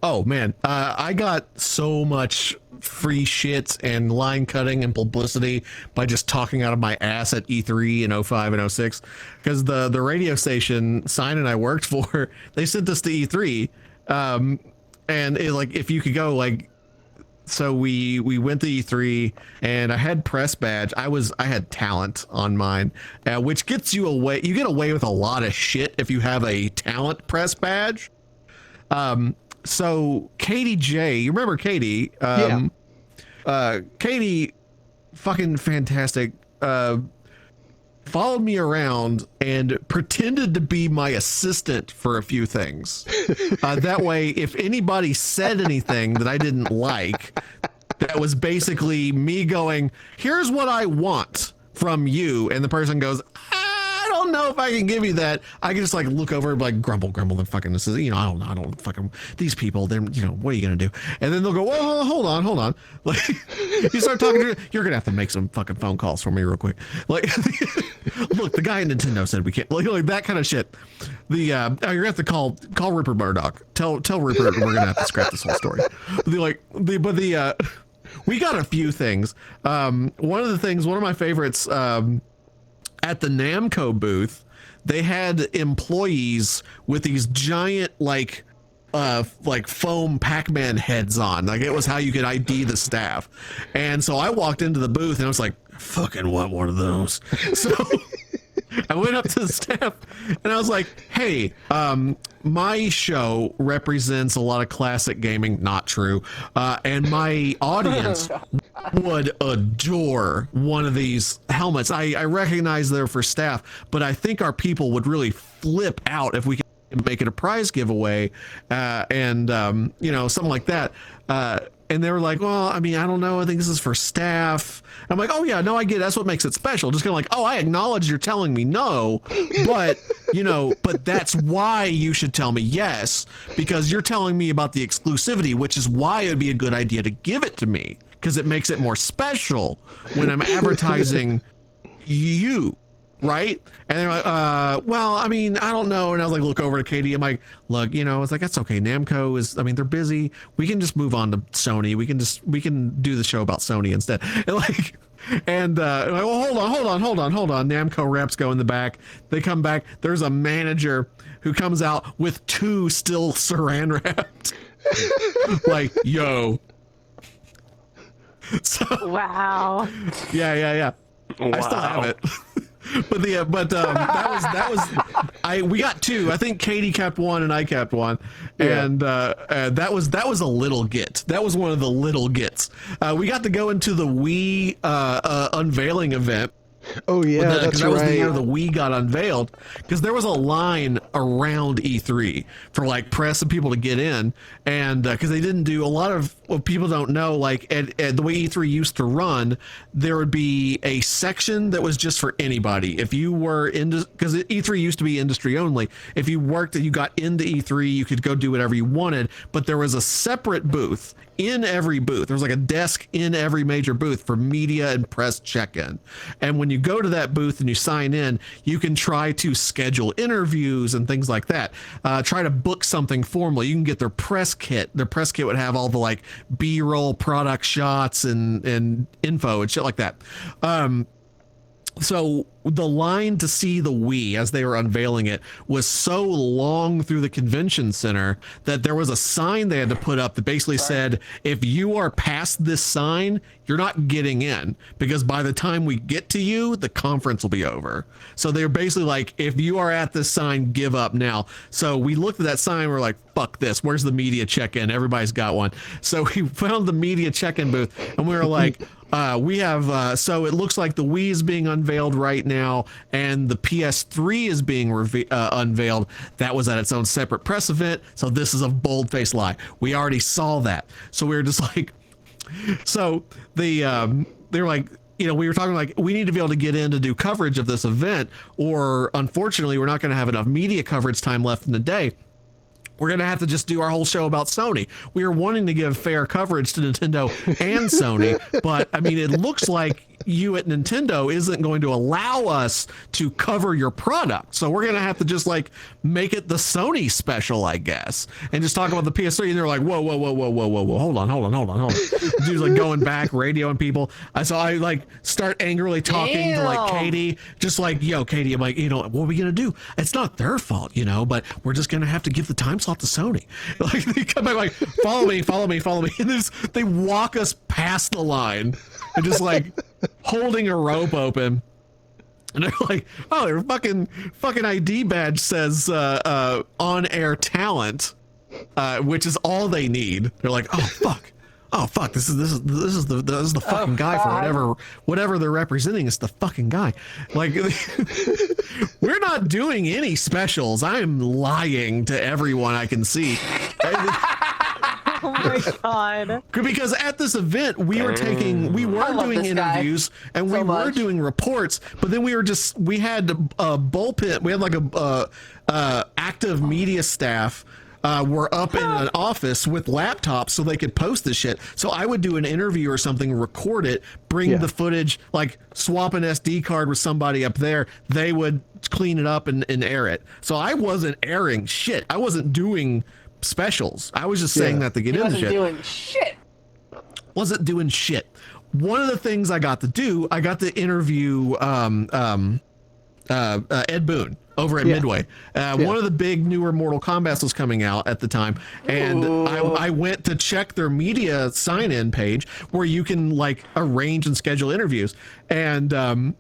Oh man, I got so much free shit and line cutting and publicity by just talking out of my ass at E3 in '05 and '06, because the radio station Sign and I worked for, they sent us to E3, and like if you could go like. So we went to E3 and I had press badge. I had talent on mine, which gets you away. You get away with a lot of shit if you have a talent press badge. So Katie J, you remember Katie? Katie, fucking fantastic. Followed me around and pretended to be my assistant for a few things. That way, if anybody said anything that I didn't like, that was basically me going, here's what I want from you. And the person goes, I don't know if I can give you that. I can just like look over and like grumble and fucking, this is, I don't fucking, these people, they're, what are you going to do? And then they'll go, well, hold on. Like you start talking to, you're going to have to make some fucking phone calls for me real quick. Like, look, the guy at Nintendo said we can't, like that kind of shit. You're going to have to call Rupert Murdoch. Tell Rupert we're going to have to scrap this whole story. We got a few things. One of my favorites, at the Namco booth, they had employees with these giant like foam Pac-Man heads on. Like it was how you could ID the staff. And so I walked into the booth and I was like, fucking want one of those. So I went up to the staff and I was like, hey, my show represents a lot of classic gaming, not true. And my audience would adore one of these helmets. I recognize they're for staff, but I think our people would really flip out if we could make it a prize giveaway, and something like that. And they were like, well, I mean, I don't know. I think this is for staff. I'm like, oh yeah, no, I get it. That's what makes it special. Just kind of like, oh, I acknowledge you're telling me no, but but that's why you should tell me yes, because you're telling me about the exclusivity, which is why it would be a good idea to give it to me, because it makes it more special when I'm advertising you. Right? And they're like, well, I mean, I don't know. And I was like, look over to Katie. I'm like, look, it's like, that's okay. Namco is, I mean, they're busy. We can just move on to Sony. We can do the show about Sony instead. And like, well, hold on. Namco reps go in the back. They come back. There's a manager who comes out with 2 still saran wrapped. Like, yo. So, wow. Yeah. Wow. I still have it. We got 2. I think Katie kept 1 and I kept 1, and that was a little get. That was one of the little gets. We got to go into the Wii unveiling event. Oh yeah, that's that was right. the year the Wii got unveiled, because there was a line around E3 for like press and people to get in, and because they didn't do a lot of what people don't know, like at the way E3 used to run, there would be a section that was just for anybody. If you were into, because E3 used to be industry only, if you worked and you got into E3, you could go do whatever you wanted, but there was a separate booth in every booth. There was like a desk in every major booth for media and press check-in. And when you go to that booth and you sign in, you can try to schedule interviews and things like that. Try to book something formal. You can get their press kit. Their press kit would have all the like B-roll product shots and info and shit like that. So the line to see the Wii as they were unveiling it was so long through the convention center that there was a sign they had to put up that basically said, if you are past this sign, you're not getting in, because by the time we get to you, the conference will be over. So they're basically like, if you are at this sign, give up now. So we looked at that sign, we're like, fuck this, where's the media check-in? Everybody's got one. So we found the media check-in booth and we were like, we have, so it looks like the Wii is being unveiled right now and the PS3 is being unveiled. That was at its own separate press event. So this is a bold-faced lie. We already saw that. So we were just like, so they're like, we were talking like, we need to be able to get in to do coverage of this event, or unfortunately, we're not going to have enough media coverage time left in the day. We're going to have to just do our whole show about Sony. We are wanting to give fair coverage to Nintendo and Sony, but I mean, it looks like you at Nintendo isn't going to allow us to cover your product. So we're going to have to just like make it the Sony special, I guess, and just talk about the PS3. And they're like, whoa, hold on. Dude's like going back, radioing people. So I like start angrily talking to like Katie, just like, yo, Katie, I'm like, what are we going to do? It's not their fault, but we're just going to have to give the time slot to Sony. Like they come back like, follow me. And they walk us past the line and just like holding a rope open. And they're like, oh, their fucking ID badge says on air talent, which is all they need. They're like, oh fuck, this is the fucking guy for whatever they're representing. It's the fucking guy. Like, we're not doing any specials. I am lying to everyone I can see. Oh my god. Because at this event we were doing interviews and we were doing reports, but then we had a bullpen. We had like a active media staff were up in an office with laptops so they could post this shit. So I would do an interview or something, record it, bring the footage, like swap an SD card with somebody up there. They would clean it up and air it. So I wasn't airing shit. I wasn't doing specials. I was just saying that to get into shit. Wasn't doing shit. One of the things I got to do, I got to interview Ed Boon over at Midway. One of the big newer Mortal Kombat was coming out at the time, and I went to check their media sign-in page where you can like arrange and schedule interviews. And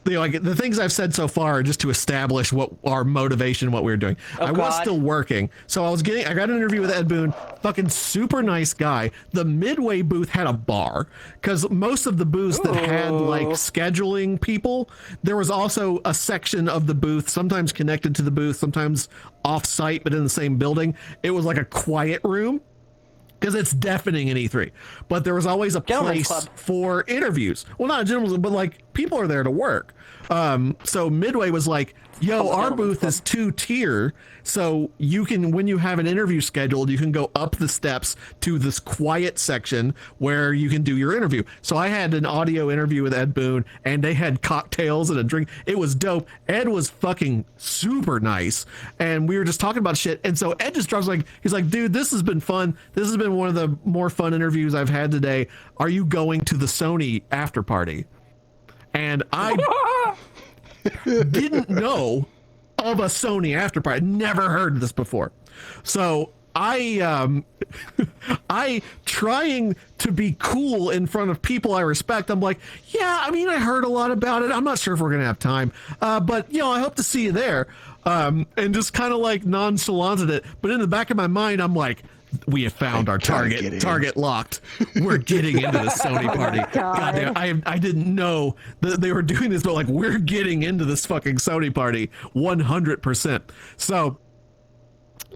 like the things I've said so far are just to establish what our motivation, what we were doing. I was still working, so I got an interview with Ed Boon, fucking super nice guy. The Midway booth had a bar, because most of the booths that had like scheduling people, there was also a section of the booth, sometimes connected to the booth, sometimes off site, but in the same building. It was like a quiet room, because it's deafening in E3, but there was always a place for interviews. Well, not a gentleman's, but like people are there to work. So Midway was like, yo, our booth is 2-tier. So you can, when you have an interview scheduled, you can go up the steps to this quiet section where you can do your interview. So I had an audio interview with Ed Boon, and they had cocktails and a drink. It was dope. Ed was fucking super nice, and we were just talking about shit. And so Ed just drops like, he's like, dude, this has been fun. This has been one of the more fun interviews I've had today. Are you going to the Sony after party? And I didn't know of a Sony after party. I'd never heard this before. So I trying to be cool in front of people I respect. I'm like, yeah, I mean, I heard a lot about it. I'm not sure if we're going to have time. But I hope to see you there. And just kind of like nonchalant it. But in the back of my mind, I'm like, we have found our target locked. We're getting into the Sony party. God damn, I didn't know that they were doing this, but like, we're getting into this fucking Sony party 100%. So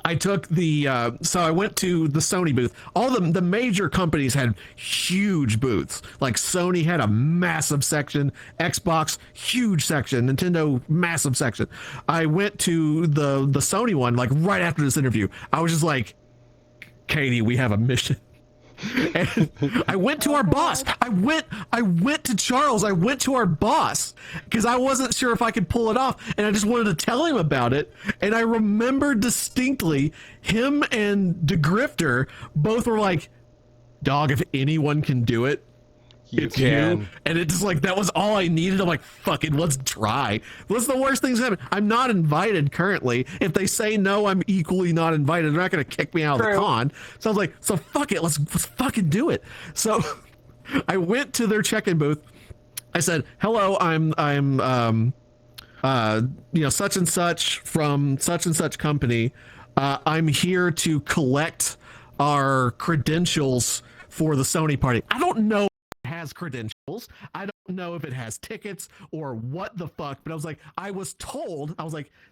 I took I went to the Sony booth. All the major companies had huge booths. Like Sony had a massive section, Xbox, huge section, Nintendo, massive section. I went to the Sony one, like right after this interview. I was just like, Katie, we have a mission. And I went to our boss. I went to Charles. I went to our boss because I wasn't sure if I could pull it off, and I just wanted to tell him about it. And I remember distinctly him and DeGrifter both were like, dog, if anyone can do it, it's you. And it's just like, that was all I needed. I'm like, fucking, let's try. What's the worst things happen? I'm not invited currently. If they say no, I'm equally not invited. They're not going to kick me out of the con. So I was like, so fuck it. Let's fucking do it. So I went to their check-in booth. I said, hello, I'm such and such from such and such company. I'm here to collect our credentials for the Sony party. I don't know has credentials. I don't know if it has tickets or what the fuck, but I was told,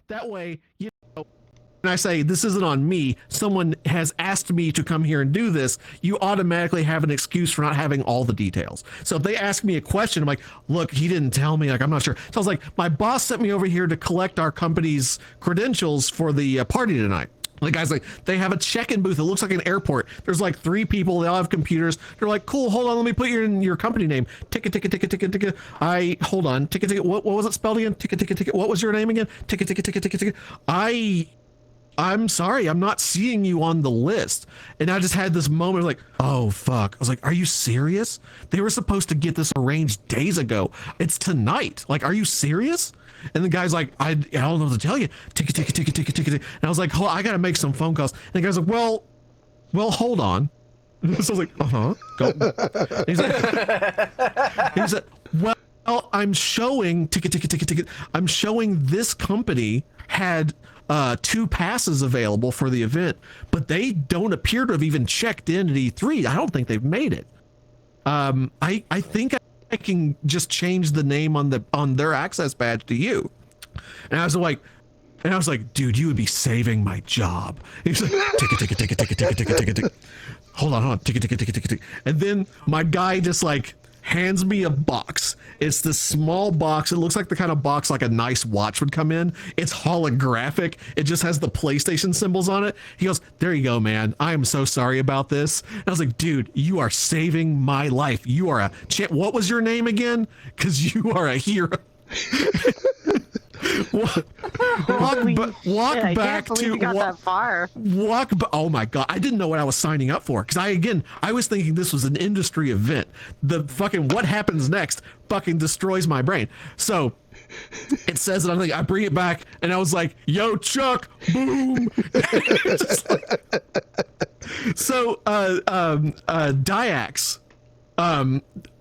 that way, and I say, this isn't on me. Someone has asked me to come here and do this. You automatically have an excuse for not having all the details. So if they ask me a question, I'm like, look, he didn't tell me, I'm not sure. So I was like, my boss sent me over here to collect our company's credentials for the party tonight. The guy's like, they have a check-in booth. It looks like an airport. There's like 3 people. They all have computers. They're like, cool, hold on. Let me put your company name. Ticket. Hold on. Ticket. What was it spelled again? Ticket. What was your name again? Ticket. I'm sorry. I'm not seeing you on the list. And I just had this moment like, oh, fuck. I was like, are you serious? They were supposed to get this arranged days ago. It's tonight. Like, are you serious? And the guy's like, I don't know what to tell you. Ticket. And I was like, hold on, I got to make some phone calls. And the guy's like, well, hold on. So I was like, go. And he's like, well, I'm showing ticket. I'm showing this company had 2 passes available for the event, but they don't appear to have even checked in at E3. I don't think they've made it. I think I can just change the name on their access badge to you. And I was like, dude, you would be saving my job. He's like, ticket. Hold on. Ticket. And then my guy just like hands me a box. It's this small box. It looks like the kind of box like a nice watch would come in. It's holographic. It just has the PlayStation symbols on it. He goes, there you go, man. I am so sorry about this. And I was like, dude, you are saving my life. You are a champ. What was your name again? Because you are a hero. walk back to that far. Oh my god, I didn't know what I was signing up for, because I was thinking this was an industry event. The fucking what happens next fucking destroys my brain. So it says it. I'm like, I bring it back, and I was like, yo, Chuck, boom. So Diax,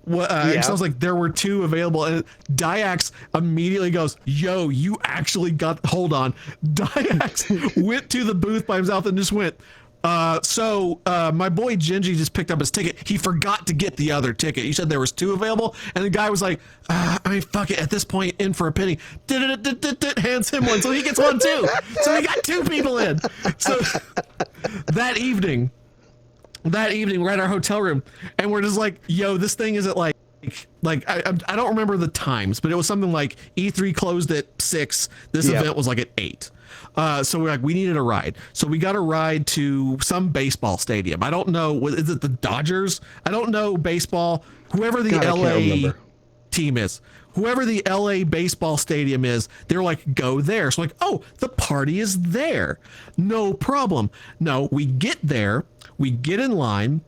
so I was like, there were 2 available, and Diax immediately goes, yo, you actually hold on. Diax went to the booth by himself and just went, so my boy Ginji just picked up his ticket. He forgot to get the other ticket. You said there was 2 available, and the guy was like, I mean, fuck it, at this point, in for a penny. Hands him one, so he gets one too. So he got 2 people in. So that evening, we're at our hotel room, and we're just like, yo, this thing is at like I don't remember the times, but it was something like E3 closed at 6. This event was like at 8. So we're like, we needed a ride. So we got a ride to some baseball stadium. I don't know. Is it the Dodgers? I don't know baseball. Whoever the LA team is, whoever the LA baseball stadium is, they're like, go there. So like, oh, the party is there. No problem. No, we get there. We get in line.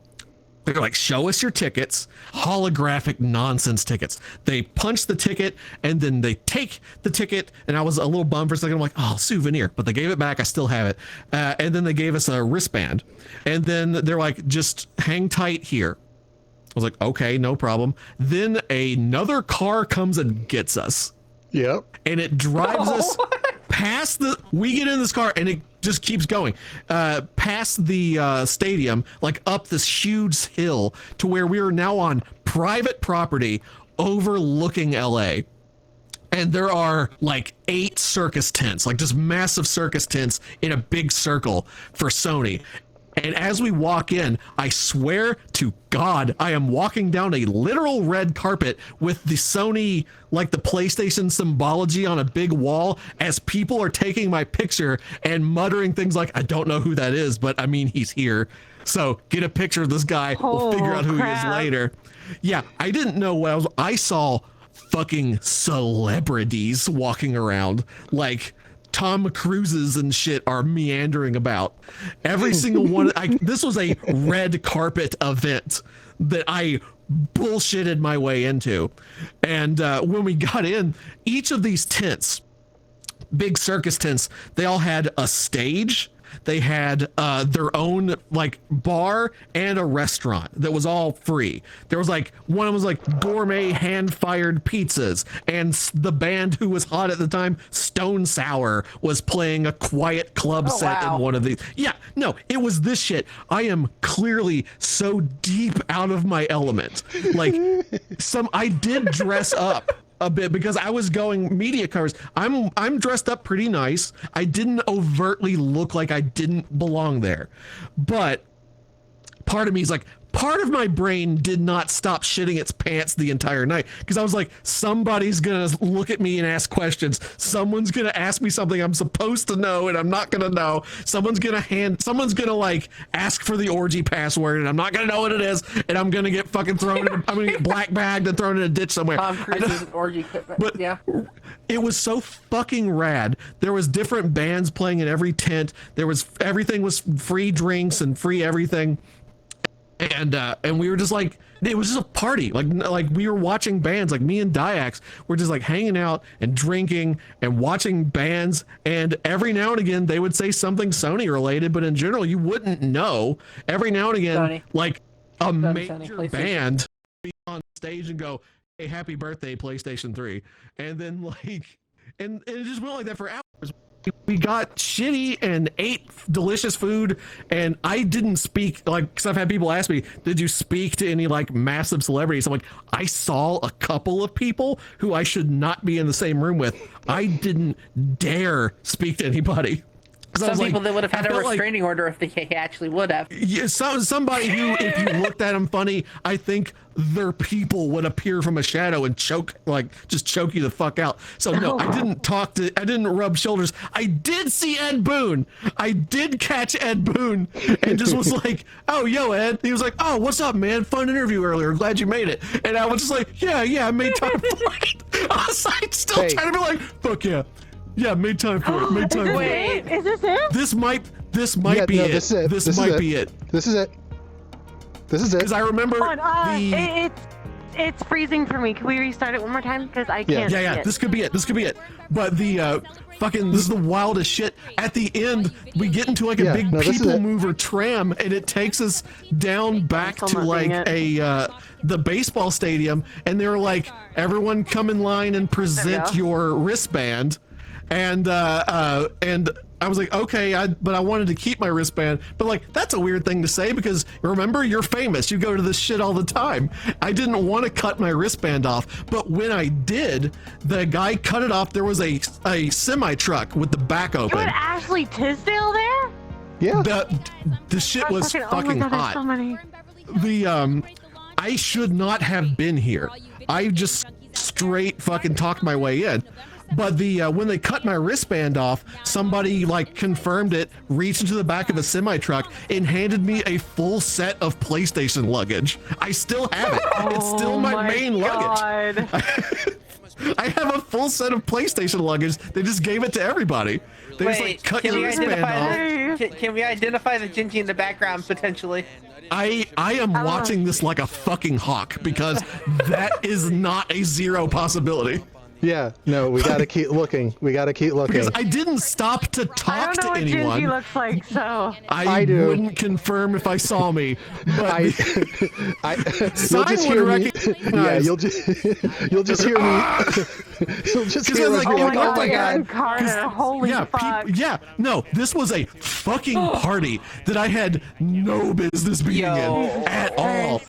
They're like, show us your tickets. Holographic nonsense tickets. They punch the ticket, and then they take the ticket. And I was a little bummed for a second. I'm like, oh, souvenir. But they gave it back. I still have it. And then they gave us a wristband. And then they're like, just hang tight here. I was like, okay, no problem. Then another car comes and gets us. Yep. And it drives us past we get in this car, and it just keeps going past the stadium, like up this huge hill to where we are now on private property overlooking LA. And there are like 8 circus tents, like just massive circus tents in a big circle for Sony. And as we walk in, I swear to God, I am walking down a literal red carpet with the Sony, like the PlayStation symbology on a big wall, as people are taking my picture and muttering things like, I don't know who that is, but I mean, he's here. So get a picture of this guy. We'll figure out who he is later. Yeah, I didn't know what I saw fucking celebrities walking around, like Tom Cruises and shit are meandering about. Every single one. This was a red carpet event that I bullshitted my way into. And when we got in, each of these tents, big circus tents, they all had a stage. They had their own like bar and a restaurant that was all free. There was like one was like gourmet hand-fired pizzas, and the band who was hot at the time, Stone Sour, was playing a quiet club set in one of these. Yeah, no, it was this shit. I am clearly so deep out of my element. Like I did dress up a bit because I was going media covers. I'm dressed up pretty nice. I didn't overtly look like I didn't belong there, but part of me is like, part of my brain did not stop shitting its pants the entire night because I was like, somebody's gonna look at me and ask questions. Someone's gonna ask me something I'm supposed to know and I'm not gonna know. Someone's gonna like ask for the orgy password and I'm not gonna know what it is, and I'm gonna get fucking thrown. I'm gonna get black bagged and thrown in a ditch somewhere. Tom Cruise's orgy equipment. But yeah, it was so fucking rad. There was different bands playing in every tent. Everything was free drinks and free everything. And we were just like, it was just a party. Like we were watching bands. Like me and Diax were just like hanging out and drinking and watching bands. And every now and again they would say something Sony related, but in general you wouldn't know. Every now and again, Sony. like a major Sony, band would be on stage and go, "Hey, happy birthday, PlayStation 3," and then like, and it just went like that for hours. We got shitty and ate delicious food, and I didn't speak, like, because I've had people ask me, did you speak to any like massive celebrities? I'm like, I saw a couple of people who I should not be in the same room with. I didn't dare speak to anybody. Some people that would have had a restraining order if they actually would have. Yeah, somebody who, if you looked at them funny, I think their people would appear from a shadow and just choke you the fuck out. So no, I didn't rub shoulders. I did see Ed Boon. I did catch Ed Boon and just was like, "Oh, yo, Ed." He was like, "Oh, what's up, man? Fun interview earlier. Glad you made it." And I was just like, yeah, I made time for it. I was like, still trying to be like, fuck yeah. Yeah, made time for it. Made time for it. Is this it? This might be it. This might be it. This is it. This is it. Because I remember it's freezing for me. Can we restart it one more time? Because I can't. Yeah. This could be it. But the this is the wildest shit. At the end, we get into like a big people mover tram, and it takes us down back to like the baseball stadium, and they're like, everyone come in line and present your wristband. And I was like, okay, but I wanted to keep my wristband. But like, that's a weird thing to say because remember, you're famous. You go to this shit all the time. I didn't want to cut my wristband off, but when I did, the guy cut it off. There was a semi truck with the back open. You had Ashley Tisdale there? Yeah. The shit was fucking hot. So many. I should not have been here. I just straight fucking talked my way in. But when they cut my wristband off, somebody like confirmed it, reached into the back of a semi truck and handed me a full set of PlayStation luggage. I still have it. It's still my main luggage. I have a full set of PlayStation luggage. They just gave it to everybody. They just like cut your wristband off. Can we identify the Ginji in the background potentially? I am watching this like a fucking hawk because that is not a zero possibility. Yeah, no, we gotta keep looking. Because I didn't stop to talk to anyone. I don't know what Ginji looks like, so I wouldn't confirm if I saw me. But you'll just hear me. Yeah, you'll just hear me. You'll just hear me. Oh my god, Carter! Holy fuck! No, this was a fucking party that I had no business being in at all.